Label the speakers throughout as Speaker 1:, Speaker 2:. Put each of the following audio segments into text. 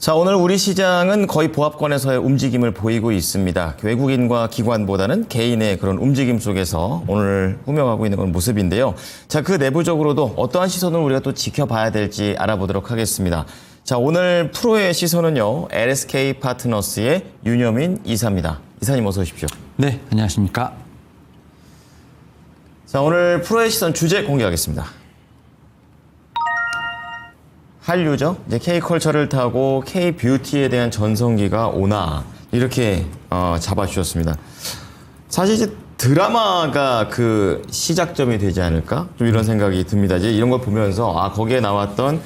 Speaker 1: 자, 오늘 우리 시장은 거의 보합권에서의 움직임을 보이고 있습니다. 외국인과 기관보다는 개인의 그런 움직임 속에서 오늘 꾸며가고 있는 그런 모습인데요. 자, 그 내부적으로도 어떠한 시선을 우리가 또 지켜봐야 될지 알아보도록 하겠습니다. 자, 오늘 프로의 시선은요, LSK 파트너스의 윤여민 이사입니다. 이사님 어서 오십시오.
Speaker 2: 네, 안녕하십니까.
Speaker 1: 자, 오늘 프로의 시선 주제 공개하겠습니다. 한류죠. 이제 K컬처를 타고 K뷰티에 대한 전성기가 오나 이렇게 잡아주셨습니다. 사실 이제 드라마가 그 시작점이 되지 않을까? 좀 이런 생각이 듭니다. 이제 이런 걸 보면서 거기에 나왔던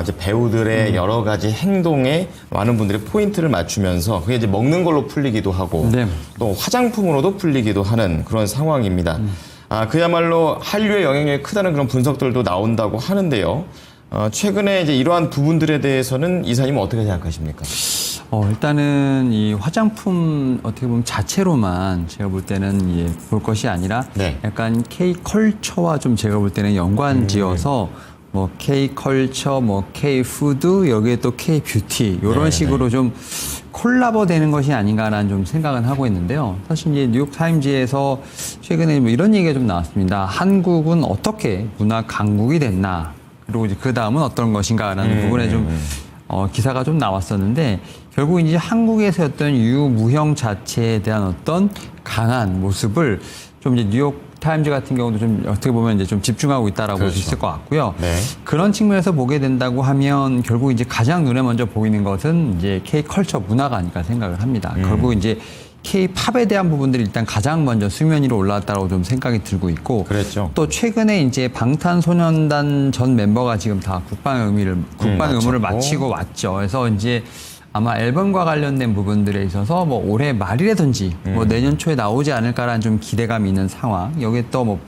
Speaker 1: 이제 배우들의 여러 가지 행동에 많은 분들이 포인트를 맞추면서 그게 이제 먹는 걸로 풀리기도 하고
Speaker 2: 네.
Speaker 1: 또 화장품으로도 풀리기도 하는 그런 상황입니다. 그야말로 한류의 영향력이 크다는 그런 분석들도 나온다고 하는데요. 최근에 이제 이러한 부분들에 대해서는 이사님은 어떻게 생각하십니까?
Speaker 2: 일단은 이 화장품 어떻게 보면 자체로만 제가 볼 때는 볼 것이 아니라
Speaker 1: 네.
Speaker 2: 약간 K컬처와 좀 제가 볼 때는 연관지어서 뭐 K컬처, 뭐 K푸드, 여기에 또 K뷰티 이런
Speaker 1: 네,
Speaker 2: 식으로 좀 콜라보 되는 것이 아닌가라는 좀 생각은 하고 있는데요. 사실 이제 뉴욕타임즈에서 최근에 뭐 이런 얘기가 좀 나왔습니다. 한국은 어떻게 문화 강국이 됐나? 그리고 이제 그 다음은 어떤 것인가라는 부분에 좀 기사가 좀 나왔었는데 결국 이제 한국에서 어떤 유무형 자체에 대한 어떤 강한 모습을 좀 이제 뉴욕 타임즈 같은 경우도 좀 어떻게 보면 이제 좀 집중하고 있다라고 볼 수 있을 것 같고요.
Speaker 1: 네.
Speaker 2: 그런 측면에서 보게 된다고 하면 결국 이제 가장 눈에 먼저 보이는 것은 이제 K컬처 문화가 아닐까 생각을 합니다. 결국 이제 K-팝에 대한 부분들이 일단 가장 먼저 수면 위로 올라왔다고 좀 생각이 들고 있고,
Speaker 1: 그랬죠.
Speaker 2: 또 최근에 이제 방탄소년단 전 멤버가 지금 다 국방 의무를 마치고 왔죠. 그래서 이제 아마 앨범과 관련된 부분들에 있어서 뭐 올해 말이라든지 뭐 내년 초에 나오지 않을까라는 좀 기대감이 있는 상황. 여기에 또 뭐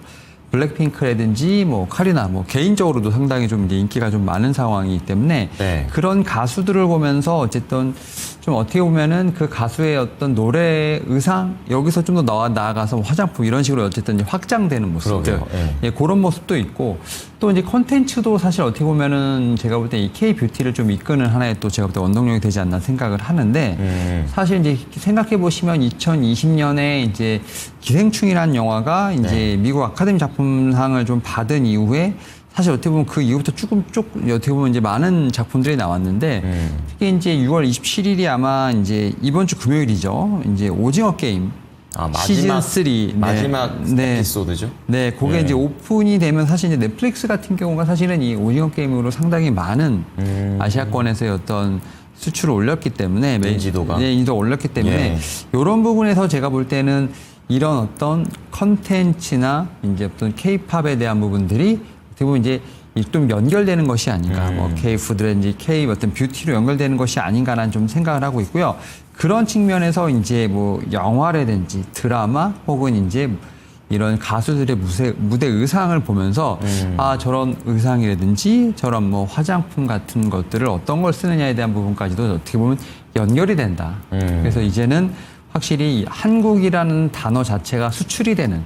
Speaker 2: 블랙핑크라든지 뭐 카리나 뭐 개인적으로도 상당히 좀 이제 인기가 좀 많은 상황이기 때문에
Speaker 1: 네.
Speaker 2: 그런 가수들을 보면서 어쨌든 좀 어떻게 보면은 그 가수의 어떤 노래 의상 여기서 좀 더 나아가서 화장품 이런 식으로 어쨌든 이제 확장되는 모습들
Speaker 1: 예.
Speaker 2: 그런 모습도 있고 또 이제 컨텐츠도 사실 어떻게 보면은 제가 볼 때 이 K뷰티를 좀 이끄는 하나의 또 제가 볼 때 원동력이 되지 않나 생각을 하는데 사실 이제 생각해 보시면 2020년에 이제 기생충이라는 영화가 이제 미국 아카데미 작품상을 좀 받은 이후에 사실 어떻게 보면 그 이후부터 쭉 어떻게 보면 이제 많은 작품들이 나왔는데 특히 이제 6월 27일이 아마 이제 이번 주 금요일이죠. 이제 오징어 게임 시즌 3
Speaker 1: 마지막 에피소드죠.
Speaker 2: 네, 그게 이제 오픈이 되면 사실 이제 넷플릭스 같은 경우가 사실은 이 오징어 게임으로 상당히 많은 아시아권에서의 어떤 수출을 올렸기 때문에
Speaker 1: 인지도가
Speaker 2: 인지도 올렸기 때문에 이런 부분에서 제가 볼 때는 이런 어떤 컨텐츠나 이제 어떤 K-팝에 대한 부분들이 어떻게 보면 이제 좀 연결되는 것이 아닌가, 뭐 K-푸드라든지 K 어떤 뷰티로 연결되는 것이 아닌가라는 좀 생각을 하고 있고요. 그런 측면에서 이제 뭐 영화라든지 드라마 혹은 이제 이런 가수들의 무대 의상을 보면서 저런 의상이라든지 저런 뭐 화장품 같은 것들을 어떤 걸 쓰느냐에 대한 부분까지도 어떻게 보면 연결이 된다. 그래서 이제는 확실히 한국이라는 단어 자체가 수출이 되는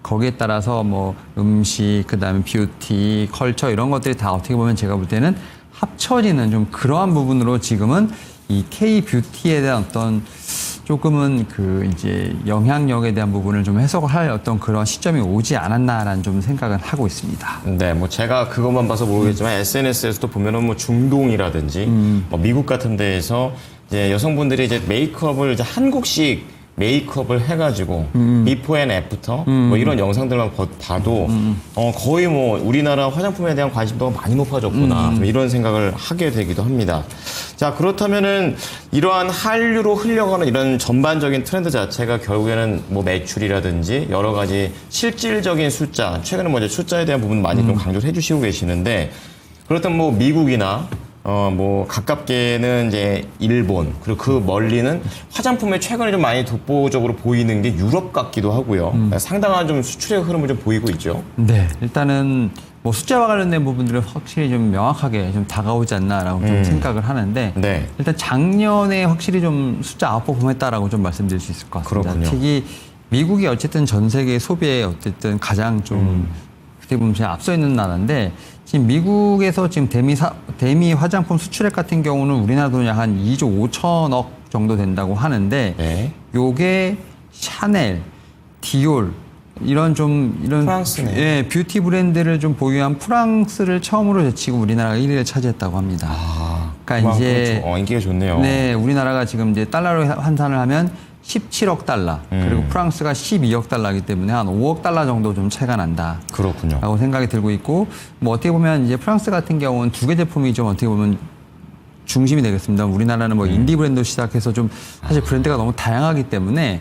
Speaker 2: 거기에 따라서 뭐 음식, 그다음에 뷰티, 컬처 이런 것들이 다 어떻게 보면 제가 볼 때는 합쳐지는 좀 그러한 부분으로 지금은 이 K-뷰티에 대한 어떤 조금은 그 이제 영향력에 대한 부분을 좀 해석을 할 어떤 그런 시점이 오지 않았나라는 좀 생각은 하고 있습니다.
Speaker 1: 네, 뭐 제가 그것만 봐서 모르겠지만 SNS에서도 보면은 뭐 중동이라든지 뭐 미국 같은 데에서 이제 여성분들이 이제 메이크업을 이제 한국식 메이크업을 해가지고 비포 앤 애프터 뭐 이런 영상들만 봐도 거의 뭐 우리나라 화장품에 대한 관심도가 많이 높아졌구나 이런 생각을 하게 되기도 합니다. 자, 그렇다면은 이러한 한류로 흘러가는 이런 전반적인 트렌드 자체가 결국에는 뭐 매출이라든지 여러 가지 실질적인 숫자, 최근에 뭐 이제 숫자에 대한 부분 많이 좀 강조를 해주시고 계시는데 그렇다면 뭐 미국이나 뭐 가깝게는 이제 일본 그리고 그 멀리는 화장품에 최근에 좀 많이 독보적으로 보이는 게 유럽 같기도 하고요. 상당한 좀 수출의 흐름을 좀 보이고 있죠.
Speaker 2: 네, 일단은 뭐 숫자와 관련된 부분들은 확실히 좀 명확하게 좀 다가오지 않나라고 좀 생각을 하는데
Speaker 1: 네.
Speaker 2: 일단 작년에 확실히 좀 숫자 아웃퍼폼했다라고 좀 말씀드릴 수 있을 것 같습니다.
Speaker 1: 그렇군요.
Speaker 2: 특히 미국이 어쨌든 전 세계 소비에 어쨌든 가장 좀 어떻게 보면 제가 앞서 있는 나라인데 지금 미국에서 지금 대미 화장품 수출액 같은 경우는 우리나라 돈이 한 2조 5천억 정도 된다고 하는데
Speaker 1: 네.
Speaker 2: 요게 샤넬, 디올 이런
Speaker 1: 프랑스네.
Speaker 2: 예, 뷰티 브랜드를 좀 보유한 프랑스를 처음으로 제치고 우리나라가 1위를 차지했다고 합니다. 그러니까 이제
Speaker 1: 인기가 좋네요.
Speaker 2: 네, 우리나라가 지금 이제 달러로 환산을 하면 17억 달러 그리고 프랑스가 12억 달러이기 때문에 한 5억 달러 정도 좀 차이가 난다.
Speaker 1: 그렇군요.
Speaker 2: 라고 생각이 들고 있고 뭐 어떻게 보면 이제 프랑스 같은 경우는 두 개 제품이 좀 어떻게 보면 중심이 되겠습니다. 우리나라는 뭐 인디 브랜드 시작해서 좀 사실 브랜드가 너무 다양하기 때문에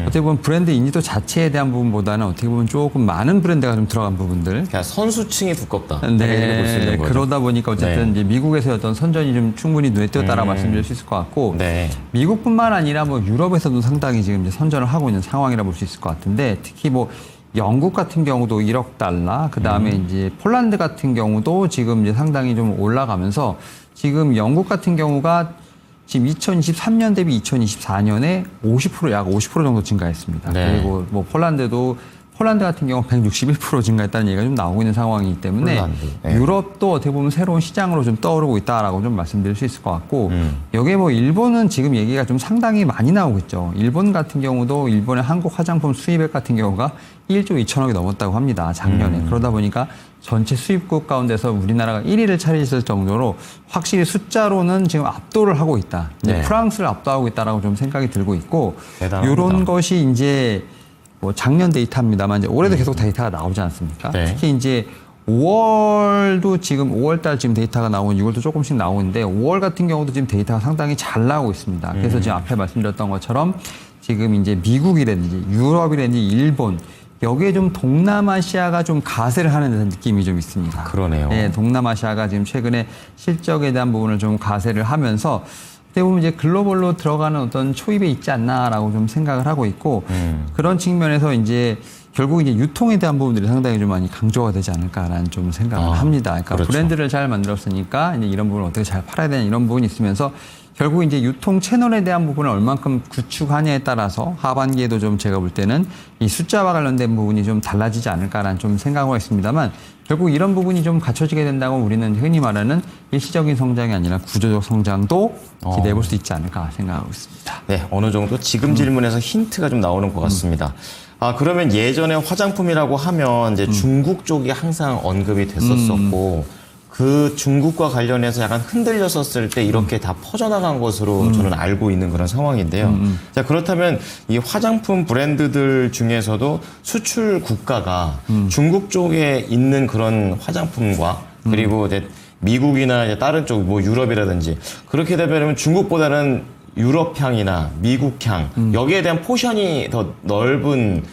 Speaker 2: 어떻게 보면 브랜드 인지도 자체에 대한 부분보다는 어떻게 보면 조금 많은 브랜드가 좀 들어간 부분들.
Speaker 1: 그냥 선수층이 두껍다. 이렇게 볼수 있는
Speaker 2: 네,
Speaker 1: 거죠.
Speaker 2: 그러다 보니까 어쨌든
Speaker 1: 네.
Speaker 2: 이제 미국에서의 어떤 선전이 좀 충분히 눈에 띄었다라고 말씀드릴 수 있을 것 같고
Speaker 1: 네.
Speaker 2: 미국뿐만 아니라 뭐 유럽에서도 상당히 지금 이제 선전을 하고 있는 상황이라 볼 수 있을 것 같은데 특히 뭐 영국 같은 경우도 1억 달러, 그 다음에 이제 폴란드 같은 경우도 지금 이제 상당히 좀 올라가면서 지금 영국 같은 경우가 지금 2023년 대비 2024년에 50% 약 50% 정도 증가했습니다.
Speaker 1: 네.
Speaker 2: 그리고 뭐 폴란드 같은 경우 161% 증가했다는 얘기가 좀 나오고 있는 상황이기 때문에
Speaker 1: 폴란드. 네.
Speaker 2: 유럽도 어떻게 보면 새로운 시장으로 좀 떠오르고 있다라고 좀 말씀드릴 수 있을 것 같고 여기에 뭐 일본은 지금 얘기가 좀 상당히 많이 나오고 있죠. 일본 같은 경우도 일본의 한국 화장품 수입액 같은 경우가 1조 2천억이 넘었다고 합니다. 작년에. 그러다 보니까 전체 수입국 가운데서 우리나라가 1위를 차지했을 정도로 확실히 숫자로는 지금 압도를 하고 있다. 이제
Speaker 1: 네.
Speaker 2: 프랑스를 압도하고 있다라고 좀 생각이 들고 있고
Speaker 1: 대단합니다.
Speaker 2: 이런 것이 이제 뭐 작년 데이터입니다만 이제 올해도 계속 데이터가 나오지 않습니까?
Speaker 1: 네.
Speaker 2: 특히 이제 5월도 지금 5월달 지금 데이터가 나오고 6월도 조금씩 나오는데 5월 같은 경우도 지금 데이터가 상당히 잘 나오고 있습니다. 그래서 지금 앞에 말씀드렸던 것처럼 지금 이제 미국이라든지 유럽이라든지 일본 여기에 좀 동남아시아가 좀 가세를 하는 듯한 느낌이 좀 있습니다.
Speaker 1: 그러네요.
Speaker 2: 네, 동남아시아가 지금 최근에 실적에 대한 부분을 좀 가세를 하면서 어떻게 보면 이제 글로벌로 들어가는 어떤 초입에 있지 않나라고 좀 생각을 하고 있고 그런 측면에서 이제 결국 이제 유통에 대한 부분들이 상당히 좀 많이 강조가 되지 않을까라는 좀 생각을 합니다. 그러니까
Speaker 1: 그렇죠.
Speaker 2: 브랜드를 잘 만들었으니까 이제 이런 부분을 어떻게 잘 팔아야 되는 이런 부분이 있으면서 결국 이제 유통 채널에 대한 부분을 얼만큼 구축하냐에 따라서 하반기에도 좀 제가 볼 때는 이 숫자와 관련된 부분이 좀 달라지지 않을까라는 좀 생각을 했습니다만 결국 이런 부분이 좀 갖춰지게 된다고 우리는 흔히 말하는 일시적인 성장이 아니라 구조적 성장도 기대해 볼 수 있지 않을까 생각하고 있습니다.
Speaker 1: 네, 어느 정도 지금 질문에서 힌트가 좀 나오는 것 같습니다. 그러면 예전에 화장품이라고 하면 이제 중국 쪽이 항상 언급이 됐었었고, 그 중국과 관련해서 약간 흔들렸었을 때 이렇게 다 퍼져나간 것으로 저는 알고 있는 그런 상황인데요. 자, 그렇다면 이 화장품 브랜드들 중에서도 수출 국가가 중국 쪽에 있는 그런 화장품과 그리고 이제 미국이나 이제 다른 쪽, 뭐 유럽이라든지 그렇게 되면 중국보다는 유럽향이나 미국향 여기에 대한 포션이 더 넓은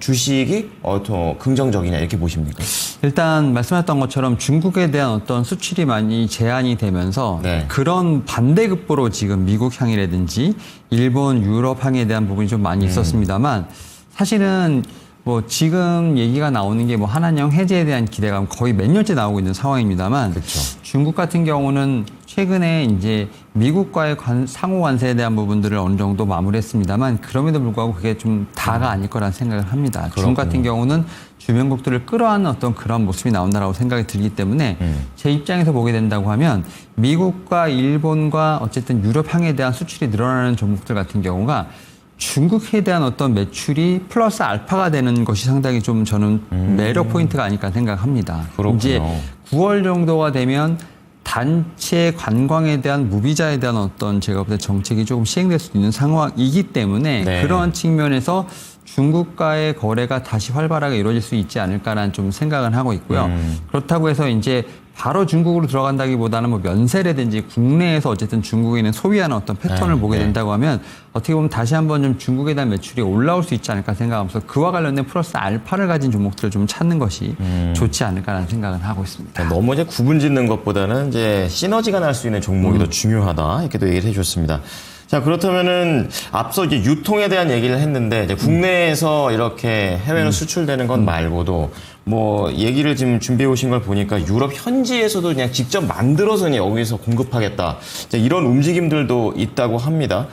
Speaker 1: 주식이 더 긍정적이냐 이렇게 보십니까?
Speaker 2: 일단 말씀하셨던 것처럼 중국에 대한 어떤 수출이 많이 제한이 되면서
Speaker 1: 네.
Speaker 2: 그런 반대급부로 지금 미국 향이라든지 일본, 유럽 향에 대한 부분이 좀 많이 있었습니다만 사실은 뭐 지금 얘기가 나오는 게 뭐 한한령 해제에 대한 기대감 거의 몇 년째 나오고 있는 상황입니다만
Speaker 1: 그렇죠.
Speaker 2: 중국 같은 경우는 최근에 이제 미국과의 상호 관세에 대한 부분들을 어느 정도 마무리했습니다만 그럼에도 불구하고 그게 좀 다가 아닐 거란 생각을 합니다. 중국 같은 경우는 주변국들을 끌어안는 어떤 그런 모습이 나온다라고 생각이 들기 때문에 제 입장에서 보게 된다고 하면 미국과 일본과 어쨌든 유럽 향에 대한 수출이 늘어나는 종목들 같은 경우가 중국에 대한 어떤 매출이 플러스 알파가 되는 것이 상당히 좀 저는 매력 포인트가 아닐까 생각합니다.
Speaker 1: 그렇군요.
Speaker 2: 이제 9월 정도가 되면 단체 관광에 대한 무비자에 대한 어떤 제가 볼 때 정책이 조금 시행될 수 있는 상황이기 때문에
Speaker 1: 네.
Speaker 2: 그러한 측면에서 중국과의 거래가 다시 활발하게 이루어질 수 있지 않을까라는 좀 생각은 하고 있고요. 그렇다고 해서 이제 바로 중국으로 들어간다기보다는 뭐 면세라든지 국내에서 어쨌든 중국에 있는 소비하는 어떤 패턴을 보게 된다고 하면 어떻게 보면 다시 한번 좀 중국에 대한 매출이 올라올 수 있지 않을까 생각하면서 그와 관련된 플러스 알파를 가진 종목들을 좀 찾는 것이 좋지 않을까라는 생각은 하고 있습니다.
Speaker 1: 너무 이제 구분 짓는 것보다는 이제 시너지가 날 수 있는 종목이 더 중요하다 이렇게 또 얘기를 해주셨습니다. 자, 그렇다면은 앞서 이제 유통에 대한 얘기를 했는데 이제 국내에서 이렇게 해외로 수출되는 것 말고도 뭐 얘기를 지금 준비해 오신 걸 보니까 유럽 현지에서도 그냥 직접 만들어서 그냥 여기서 공급하겠다. 이제 이런 움직임들도 있다고 합니다.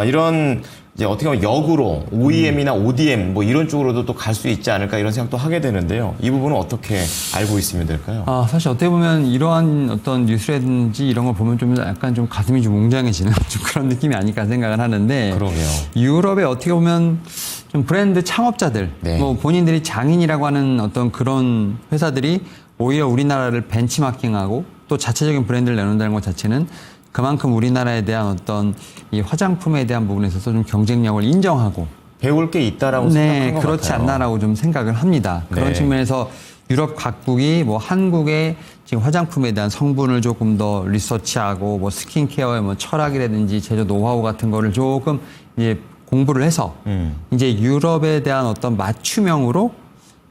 Speaker 1: 이런 이제 어떻게 보면 역으로 OEM이나 ODM 뭐 이런 쪽으로도 또 갈 수 있지 않을까 이런 생각도 하게 되는데요. 이 부분은 어떻게 알고 있으면 될까요?
Speaker 2: 사실 어떻게 보면 이러한 어떤 뉴스라든지 이런 걸 보면 좀 약간 좀 가슴이 좀 웅장해지는 좀 그런 느낌이 아닐까 생각을 하는데.
Speaker 1: 그러게요.
Speaker 2: 유럽에 어떻게 보면 좀 브랜드 창업자들,
Speaker 1: 네.
Speaker 2: 뭐 본인들이 장인이라고 하는 어떤 그런 회사들이 오히려 우리나라를 벤치마킹하고 또 자체적인 브랜드를 내놓는다는 것 자체는 그만큼 우리나라에 대한 어떤 이 화장품에 대한 부분에 있어서 좀 경쟁력을 인정하고
Speaker 1: 배울 게 있다라고 생각한
Speaker 2: 네,
Speaker 1: 것
Speaker 2: 그렇지
Speaker 1: 같아요.
Speaker 2: 않나라고 좀 생각을 합니다. 그런
Speaker 1: 네.
Speaker 2: 측면에서 유럽 각국이 뭐 한국의 지금 화장품에 대한 성분을 조금 더 리서치하고 뭐 스킨케어의 뭐 철학이라든지 제조 노하우 같은 거를 조금 이제 공부를 해서 이제 유럽에 대한 어떤 맞춤형으로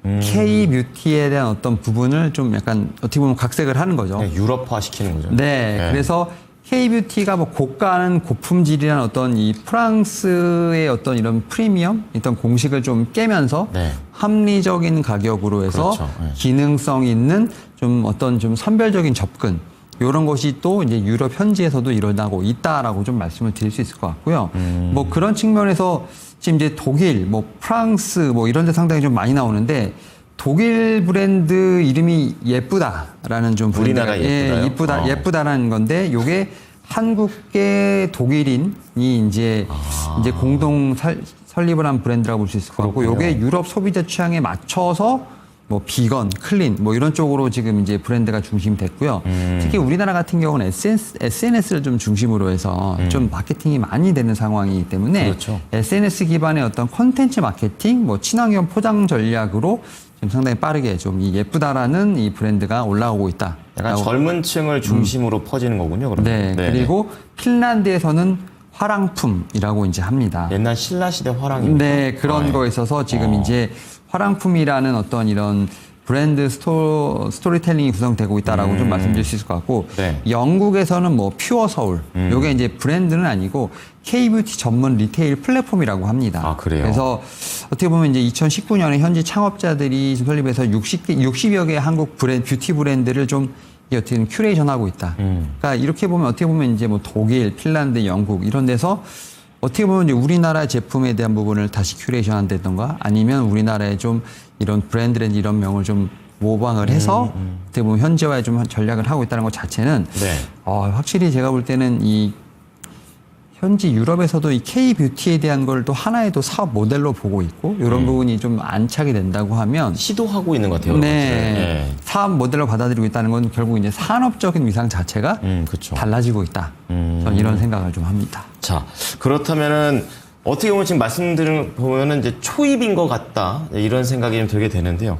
Speaker 2: K-뷰티에 대한 어떤 부분을 좀 약간 어떻게 보면 각색을 하는 거죠.
Speaker 1: 그냥 유럽화 시키는 거죠.
Speaker 2: 네, 그래서 K-뷰티가 뭐 고가는 고품질이라는 어떤 이 프랑스의 어떤 이런 프리미엄, 어떤 공식을 좀 깨면서
Speaker 1: 네.
Speaker 2: 합리적인 가격으로 해서
Speaker 1: 그렇죠. 네.
Speaker 2: 기능성 있는 좀 어떤 좀 선별적인 접근, 이런 것이 또 이제 유럽 현지에서도 일어나고 있다라고 좀 말씀을 드릴 수 있을 것 같고요. 뭐 그런 측면에서 지금 이제 독일, 뭐 프랑스 뭐 이런 데 상당히 좀 많이 나오는데 독일 브랜드 이름이 예쁘다라는 좀
Speaker 1: 우리나라 예쁘다요?
Speaker 2: 이쁘다 예쁘다라는 건데 요게 한국계 독일인이 이제 공동 설립을 한 브랜드라고 볼 수 있을 것 같고,
Speaker 1: 그렇군요.
Speaker 2: 요게 유럽 소비자 취향에 맞춰서 뭐 비건, 클린 뭐 이런 쪽으로 지금 이제 브랜드가 중심이 됐고요. 특히 우리나라 같은 경우는 SNS를 좀 중심으로 해서 좀 마케팅이 많이 되는 상황이기 때문에
Speaker 1: 그렇죠.
Speaker 2: SNS 기반의 어떤 컨텐츠 마케팅, 뭐 친환경 포장 전략으로 지금 상당히 빠르게 좀 이 예쁘다라는 이 브랜드가 올라오고 있다.
Speaker 1: 약간 젊은 층을 중심으로 퍼지는 거군요. 그러면.
Speaker 2: 네, 그리고 핀란드에서는 화랑품이라고 이제 합니다.
Speaker 1: 옛날 신라 시대 화랑입니다.
Speaker 2: 네, 그런 거에 있어서 지금 이제 화랑품이라는 어떤 이런 브랜드 스토리텔링이 구성되고 있다라고 좀 말씀드릴 수 있을 것 같고,
Speaker 1: 네.
Speaker 2: 영국에서는 뭐 퓨어 서울, 요게 이제 브랜드는 아니고 K-뷰티 전문 리테일 플랫폼이라고 합니다.
Speaker 1: 아, 그래요?
Speaker 2: 그래서 어떻게 보면 이제 2019년에 현지 창업자들이 설립해서 60여 개의 한국 뷰티 브랜드를 좀 어떻게 보면 큐레이션하고 있다. 그러니까 이렇게 보면 어떻게 보면 이제 뭐 독일, 핀란드, 영국 이런 데서 어떻게 보면 이제 우리나라 제품에 대한 부분을 다시 큐레이션 한다던가 아니면 우리나라에 좀 이런 브랜드라든지 이런 명을 좀 모방을 해서 어떻게 보면 현재와의 좀 전략을 하고 있다는 것 자체는
Speaker 1: 네.
Speaker 2: 확실히 제가 볼 때는 이 현지 유럽에서도 이 K-뷰티에 대한 걸 또 하나의 또 사업 모델로 보고 있고 이런 부분이 좀 안착이 된다고 하면
Speaker 1: 시도하고 있는 것 같아요.
Speaker 2: 네, 사업 모델로 받아들이고 있다는 건 결국 이제 산업적인 위상 자체가
Speaker 1: 그렇죠.
Speaker 2: 달라지고 있다. 저는 이런 생각을 좀 합니다.
Speaker 1: 자, 그렇다면은 어떻게 보면 지금 말씀드린 보면은 이제 초입인 것 같다 이런 생각이 좀 들게 되는데요.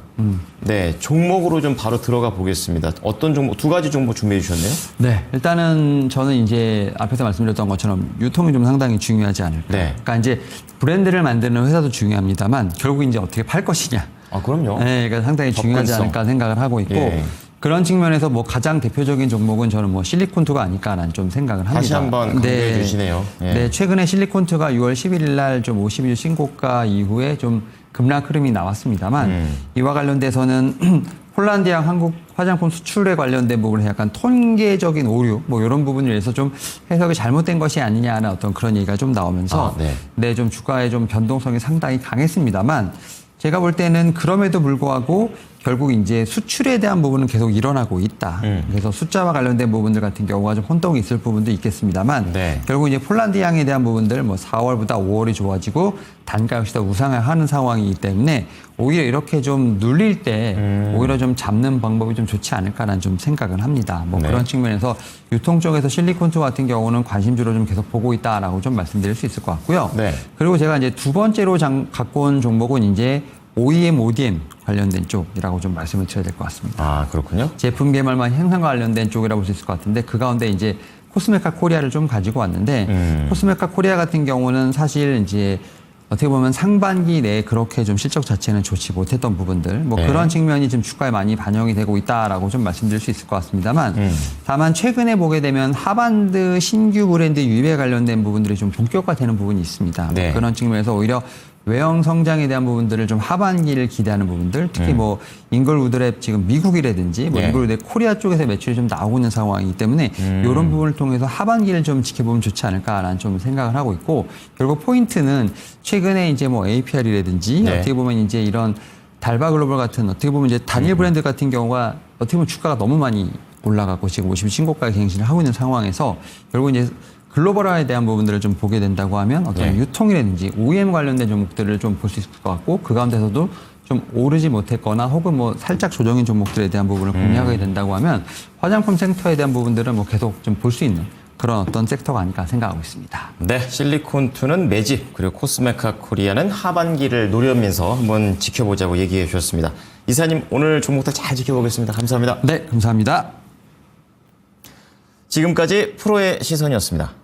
Speaker 1: 네, 종목으로 좀 바로 들어가 보겠습니다. 어떤 종목, 두 가지 종목 준비해 주셨네요.
Speaker 2: 네, 일단은 저는 이제 앞에서 말씀드렸던 것처럼 유통이 좀 상당히 중요하지 않을까.
Speaker 1: 네.
Speaker 2: 그러니까 이제 브랜드를 만드는 회사도 중요합니다만 결국 이제 어떻게 팔 것이냐.
Speaker 1: 아, 그럼요.
Speaker 2: 네, 그러니까 상당히 중요하지
Speaker 1: 접근성.
Speaker 2: 않을까 생각을 하고 있고.
Speaker 1: 예.
Speaker 2: 그런 측면에서 뭐 가장 대표적인 종목은 저는 뭐 실리콘투가 아닐까라는 좀 생각을 합니다.
Speaker 1: 다시 한번 강조해 주시네요. 예.
Speaker 2: 네, 최근에 실리콘투가 6월 11일 날 좀 52주 신고가 이후에 좀 급락 흐름이 나왔습니다만 이와 관련돼서는 폴란드향 한국 화장품 수출에 관련된 부분에 약간 통계적인 오류 뭐 이런 부분을 위해서 좀 해석이 잘못된 것이 아니냐는 어떤 그런 얘기가 좀 나오면서 네, 좀 주가의 좀 변동성이 상당히 강했습니다만 제가 볼 때는 그럼에도 불구하고 결국 이제 수출에 대한 부분은 계속 일어나고 있다. 그래서 숫자와 관련된 부분들 같은 경우가 좀 혼동이 있을 부분도 있겠습니다만
Speaker 1: 네.
Speaker 2: 결국 이제 폴란드향에 대한 부분들 뭐 4월보다 5월이 좋아지고 단가 역시 더 우상향하는 상황이기 때문에 오히려 이렇게 좀 눌릴 때 오히려 좀 잡는 방법이 좀 좋지 않을까라는 좀 생각을 합니다. 뭐
Speaker 1: 네.
Speaker 2: 그런 측면에서 유통 쪽에서 실리콘투 같은 경우는 관심주로 좀 계속 보고 있다라고 좀 말씀드릴 수 있을 것 같고요.
Speaker 1: 네.
Speaker 2: 그리고 제가 이제 두 번째로 갖고 온 종목은 이제 OEM, ODM 관련된 쪽이라고 좀 말씀을 드려야 될 것 같습니다.
Speaker 1: 아, 그렇군요.
Speaker 2: 제품 개발만 향상과 관련된 쪽이라고 볼 수 있을 것 같은데 그 가운데 이제 코스메카 코리아를 좀 가지고 왔는데 코스메카 코리아 같은 경우는 사실 이제 어떻게 보면 상반기 내에 그렇게 좀 실적 자체는 좋지 못했던 부분들 뭐
Speaker 1: 네.
Speaker 2: 그런 측면이 좀 주가에 많이 반영이 되고 있다라고 좀 말씀드릴 수 있을 것 같습니다만 다만 최근에 보게 되면 하반드 신규 브랜드 유입에 관련된 부분들이 좀 본격화되는 부분이 있습니다.
Speaker 1: 네.
Speaker 2: 그런 측면에서 오히려 외형 성장에 대한 부분들을 좀 하반기를 기대하는 부분들, 특히 뭐 잉글우드랩 지금 미국이라든지 뭐
Speaker 1: 예.
Speaker 2: 잉글우드랩 코리아 쪽에서 매출이 좀 나오고 있는 상황이기 때문에 이런 부분을 통해서 하반기를 좀 지켜보면 좋지 않을까라는 좀 생각을 하고 있고, 결국 포인트는 최근에 이제 뭐 APR이라든지
Speaker 1: 네.
Speaker 2: 어떻게 보면 이제 이런 달바 글로벌 같은 어떻게 보면 이제 단일 브랜드 같은 경우가 어떻게 보면 주가가 너무 많이 올라가고 지금 50 신고가를 갱신을 하고 있는 상황에서 결국 이제 글로벌화에 대한 부분들을 좀 보게 된다고 하면 어떤
Speaker 1: 네.
Speaker 2: 유통이라든지 OEM 관련된 종목들을 좀 볼 수 있을 것 같고, 그 가운데서도 좀 오르지 못했거나 혹은 뭐 살짝 조정인 종목들에 대한 부분을 공략하게 된다고 하면 화장품 섹터에 대한 부분들은 뭐 계속 좀 볼 수 있는 그런 어떤 섹터가 아닐까 생각하고 있습니다.
Speaker 1: 네, 실리콘2는 매집, 그리고 코스메카 코리아는 하반기를 노리면서 한번 지켜보자고 얘기해 주셨습니다. 이사님, 오늘 종목들 잘 지켜보겠습니다. 감사합니다.
Speaker 2: 네, 감사합니다.
Speaker 1: 지금까지 프로의 시선이었습니다.